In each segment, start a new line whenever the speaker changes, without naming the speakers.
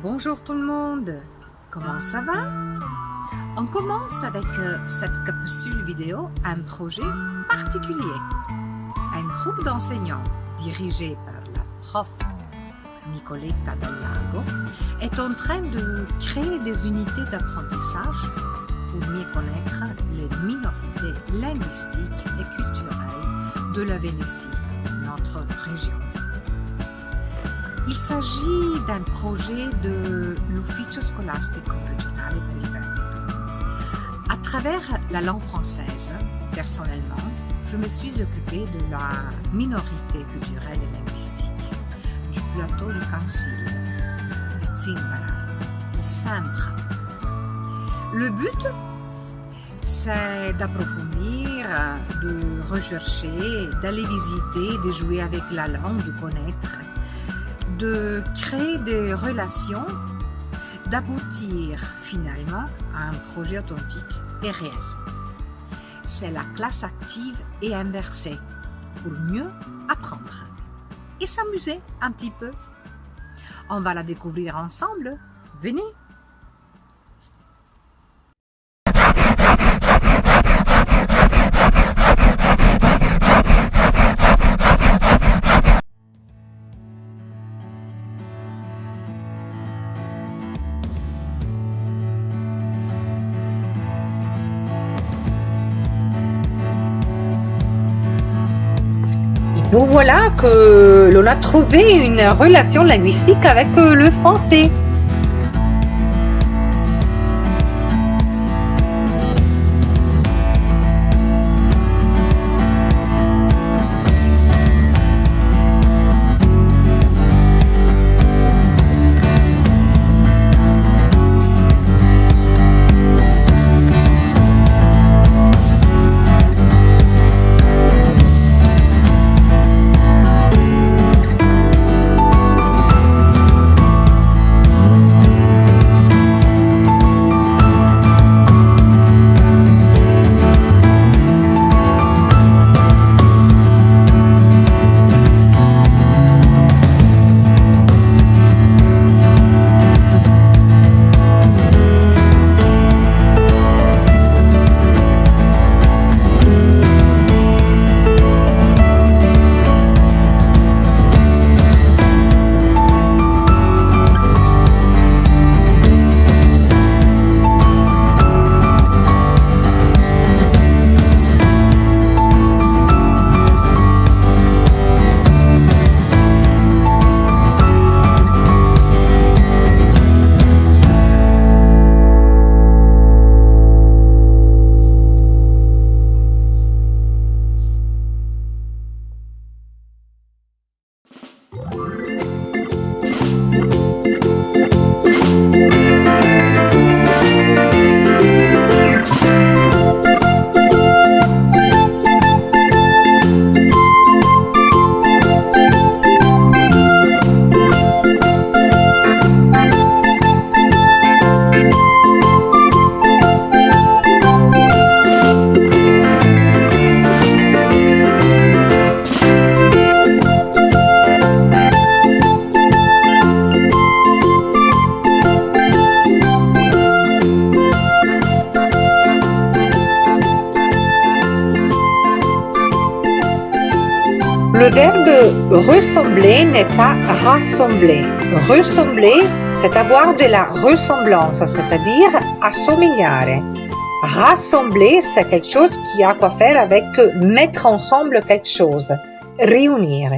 Bonjour tout le monde, comment ça va? On commence avec cette capsule vidéo un projet particulier. Un groupe d'enseignants dirigé par la prof Nicoletta Dal Lago est en train de créer des unités d'apprentissage pour mieux connaître les minorités linguistiques et culturelles de la Vénétie, notre région. Il s'agit d'un projet de l'Ufficio Scolastico Regionale per il Veneto. À travers la langue française, personnellement, je me suis occupée de la minorité culturelle et linguistique du plateau du Cancile, de Zingara, de Saint-Brin. Le but, c'est d'approfondir, de rechercher, d'aller visiter, de jouer avec la langue, de connaître, de créer des relations, d'aboutir finalement à un projet authentique et réel. C'est la classe active et inversée pour mieux apprendre et s'amuser un petit peu. On va la découvrir ensemble. Venez!
Nous voilà que l'on a trouvé une relation linguistique avec le français. Le verbe ressembler n'est pas rassembler. Ressembler, c'est avoir de la ressemblance, c'est-à-dire assomigliare. Rassembler, c'est quelque chose qui a à faire avec mettre ensemble quelque chose, réunir.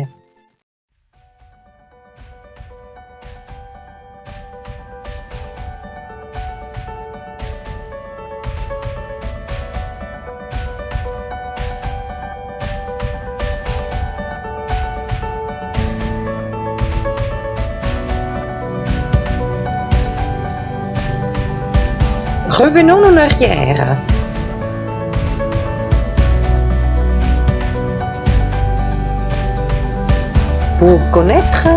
Revenons en arrière. Pour connaître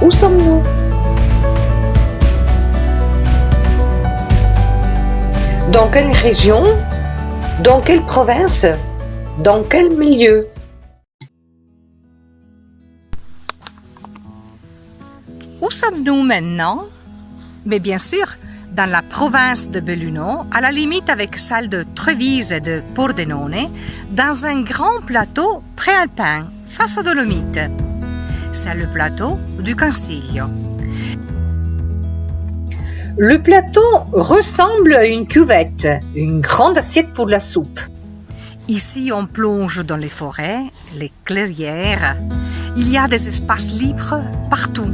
où sommes-nous? Dans quelle région? Dans quelle province? Dans quel milieu?
Où sommes-nous maintenant? Mais bien sûr, dans la province de Belluno, à la limite avec celle de Trévise et de Pordenone, dans un grand plateau préalpin face aux Dolomites. C'est le plateau du Consiglio.
Le plateau ressemble à une cuvette, une grande assiette pour la soupe.
Ici, on plonge dans les forêts, les clairières. Il y a des espaces libres partout.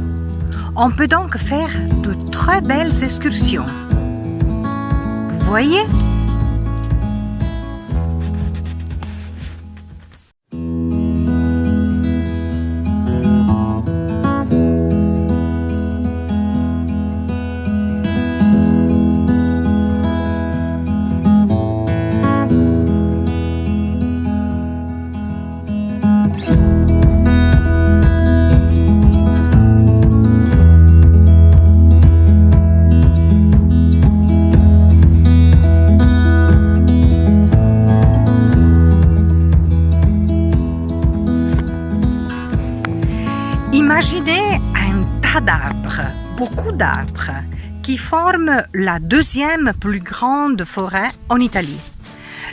On peut donc faire de très belles excursions. Vous voyez ? Imaginez un tas d'arbres, beaucoup d'arbres, qui forment la deuxième plus grande forêt en Italie.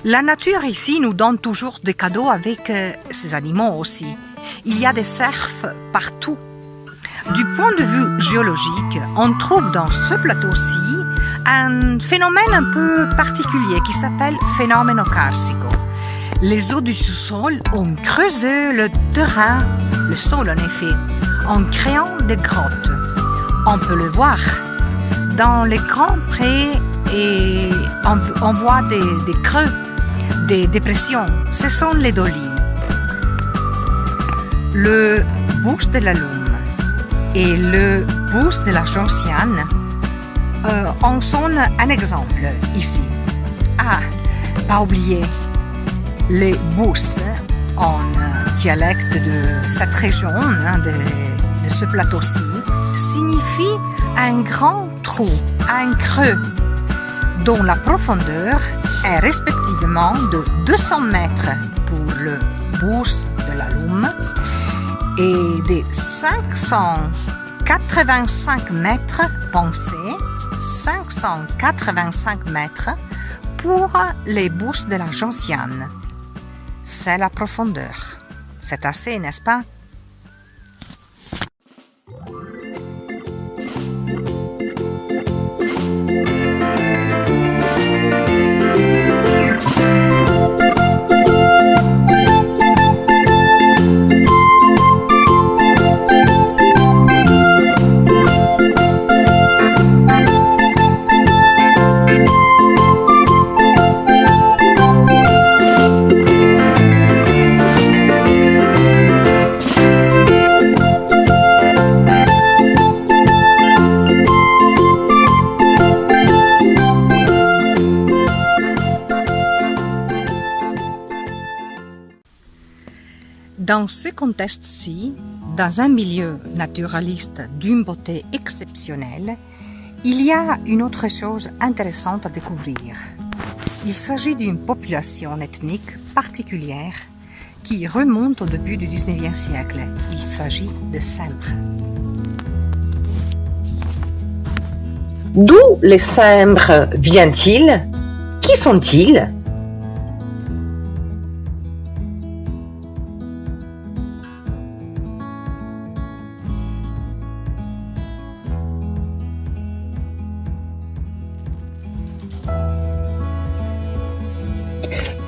La nature ici nous donne toujours des cadeaux avec ces animaux aussi. Il y a des cerfs partout. Du point de vue géologique, on trouve dans ce plateau-ci un phénomène un peu particulier qui s'appelle phénomène carsico. Les eaux du sous-sol ont creusé le terrain, le sol en effet, en créant des grottes. On peut le voir dans les grands prés et on voit des creux, des dépressions. Ce sont les dolines. Le bus de la Lume et le bus de la Gentiane en sont un exemple ici. Ah, pas oublier, les bus en dialecte de cette région, de ce plateau-ci, signifie un grand trou, un creux, dont la profondeur est respectivement de 200 mètres pour le bus de la Lume et de 585 mètres, pensez, 585 mètres pour les bus de la Gentiane. C'est la profondeur. C'est assez, n'est-ce pas? Dans ce contexte-ci, dans un milieu naturaliste d'une beauté exceptionnelle, il y a une autre chose intéressante à découvrir. Il s'agit d'une population ethnique particulière qui remonte au début du XIXe siècle. Il s'agit de Cèmbres.
D'où les Cèmbres viennent-ils? Qui sont-ils?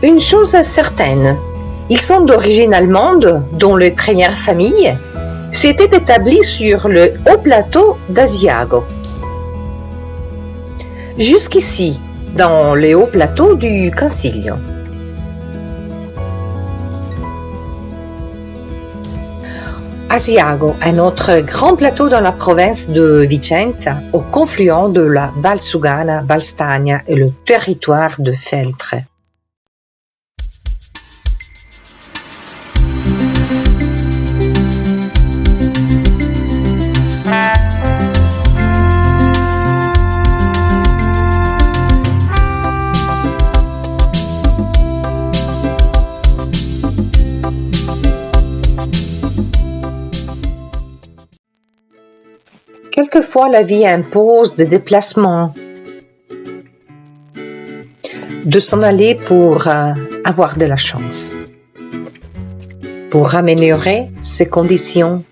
Une chose est certaine, ils sont d'origine allemande, dont les premières familles s'étaient établies sur le haut plateau d'Asiago. Jusqu'ici, dans les hauts plateaux du Consiglio. Asiago est notre grand plateau dans la province de Vicenza, au confluent de la Valsugana, Valstagna et le territoire de Feltre. quelquefois la vie impose des déplacements, de s'en aller pour avoir de la chance, pour améliorer ses conditions.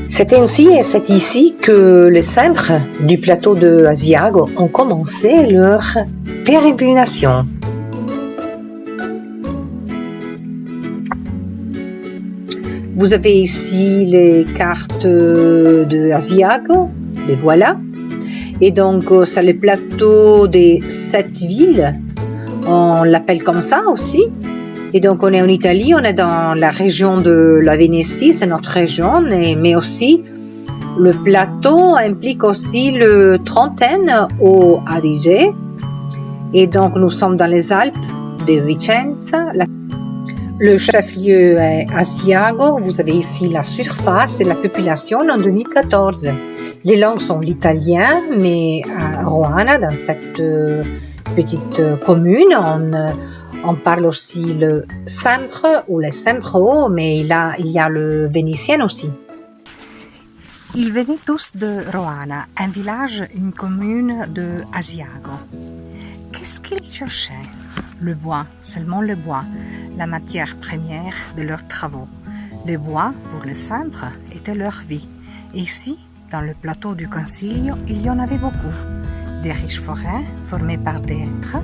C'est ainsi et c'est ici que les Cèmbres du plateau de Asiago ont commencé leur pérégrination. Vous avez ici les cartes de Asiago, les voilà. Et donc, c'est le plateau des 7 villes, on l'appelle comme ça aussi. Et donc, on est en Italie, on est dans la région de la Vénétie, c'est notre région, mais aussi le plateau implique aussi le Trentaine au Adige. Et donc, nous sommes dans les Alpes de Vicenza. Le chef-lieu est Asiago. Vous avez ici la surface et la population en 2014. Les langues sont l'italien, mais à Roanne, dans cette petite commune, on parle aussi le Cèmbre ou le Cembro, mais il y a le vénitien aussi.
Ils venaient tous de Roanne, un village, une commune de Asiago. Qu'est-ce qu'ils cherchaient? Le bois, seulement le bois, la matière première de leurs travaux. Le bois, pour les Cèmbres, était leur vie. Et ici, dans le plateau du Consiglio, il y en avait beaucoup. Des riches forêts formées par des hêtres,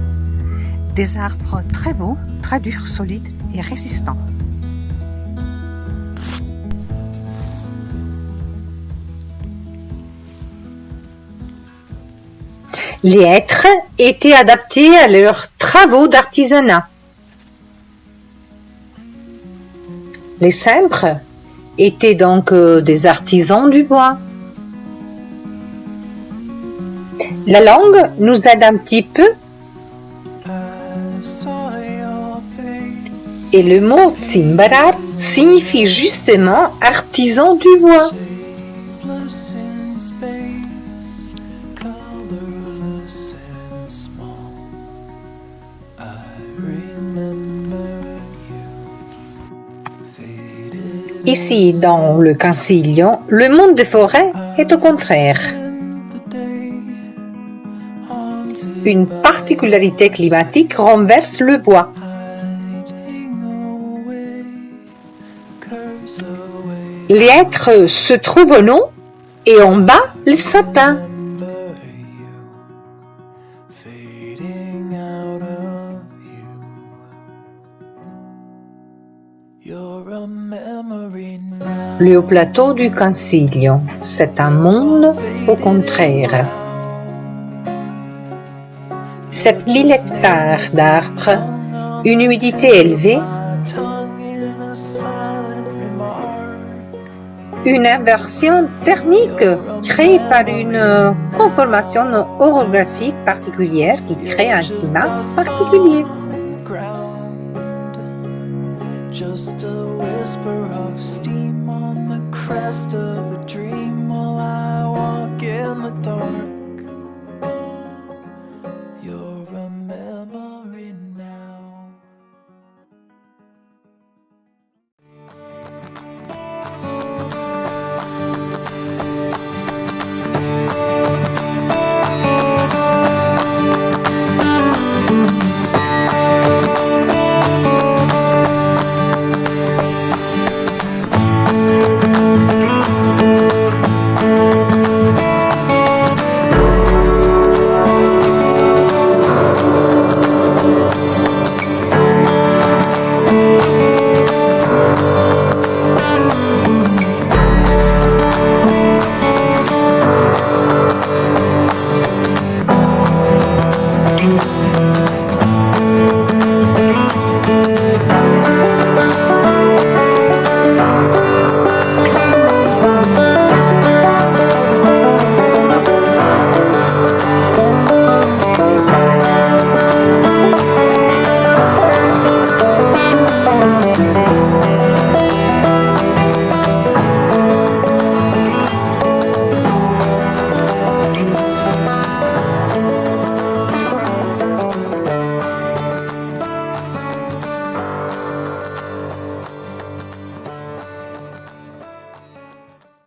des arbres très beaux, très durs, solides et résistants.
Les hêtres étaient adaptés à leurs travaux d'artisanat. Les Cèmbres étaient donc des artisans du bois. La langue nous aide un petit peu. Et le mot Tsimbarar signifie justement artisan du bois. Ici, dans le Consiglio, le monde des forêts est au contraire. Une particularité climatique renverse le bois. Les hêtres se trouvent en haut et en bas les sapins. Le haut plateau du Consiglio, c'est un monde au contraire. 7000 hectares d'arbres, une humidité élevée, une inversion thermique créée par une conformation orographique particulière qui crée un climat particulier.
Just a whisper of steam on the crest of a dream while I